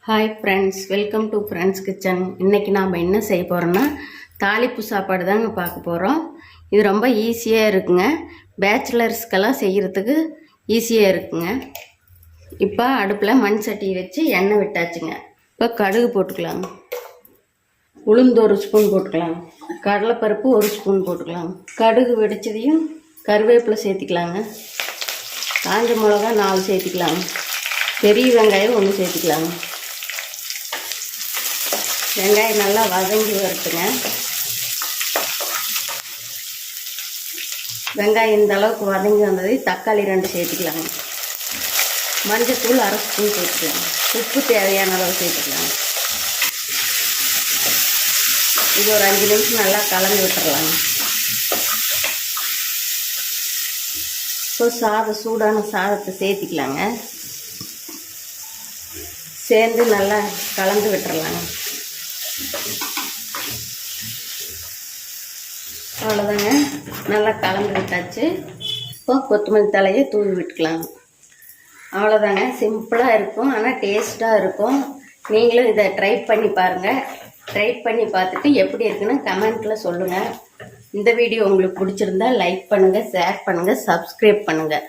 Hi friends, welcome to friends kitchen. இன்றைக்கி நாம் என்ன செய்ய போகிறோன்னா தாளிப்பு சாப்பாடு தாங்க பார்க்க போகிறோம். இது ரொம்ப ஈஸியாக இருக்குங்க. பேச்சுலர்ஸ்க்கெல்லாம் செய்கிறதுக்கு ஈஸியாக இருக்குங்க. இப்போ அடுப்பில் மண் சட்டி வச்சு எண்ணெய் விட்டாச்சுங்க. இப்போ கடுகு போட்டுக்கலாம், உளுந்து 1 ஸ்பூன் போட்டுக்கலாம், கடலைப்பருப்பு 1 ஸ்பூன் போட்டுக்கலாம். கடுகு வெடிச்சதையும் கருவேப்பிலை சேர்த்திக்கலாங்க. காஞ்ச மிளகா 4 சேர்த்திக்கலாங்க. பெரிய வெங்காயம் 1 சேர்த்திக்கலாங்க. வெங்காயம் நல்லா வதங்கி வரட்டுங்க. வெங்காயம் இந்த அளவுக்கு வதங்கி வந்தது தக்காளி 2 சேர்த்துக்கலாங்க. மஞ்சத்தூள் 1/2 ஸ்பூன் சேர்த்துக்கலாம். உப்பு தேவையான அளவு சேர்த்துக்கலாங்க. இது ஒரு 5 நிமிஷம் நல்லா கலந்து விட்டுறலாங்க. இப்போ சூடான சாதத்தை சேர்த்திக்கலாங்க. சேர்ந்து நல்லா கலந்து விட்டுறலாங்க. அவ்வளோதாங்க, நல்லா கலந்து விட்டாச்சு. இப்போ கொத்தமல்லி தலையை தூவி விட்டுக்கலாம். அவ்வளோதாங்க, சிம்பிளாக இருக்கும், ஆனால் டேஸ்ட்டாக இருக்கும். நீங்களும் இதை ட்ரை பண்ணி பாருங்கள். ட்ரை பண்ணி பார்த்துட்டு எப்படி இருக்குன்னு கமெண்ட்டில் சொல்லுங்கள். இந்த வீடியோ உங்களுக்கு பிடிச்சிருந்தா லைக் பண்ணுங்கள், ஷேர் பண்ணுங்கள், சப்ஸ்கிரைப் பண்ணுங்கள்.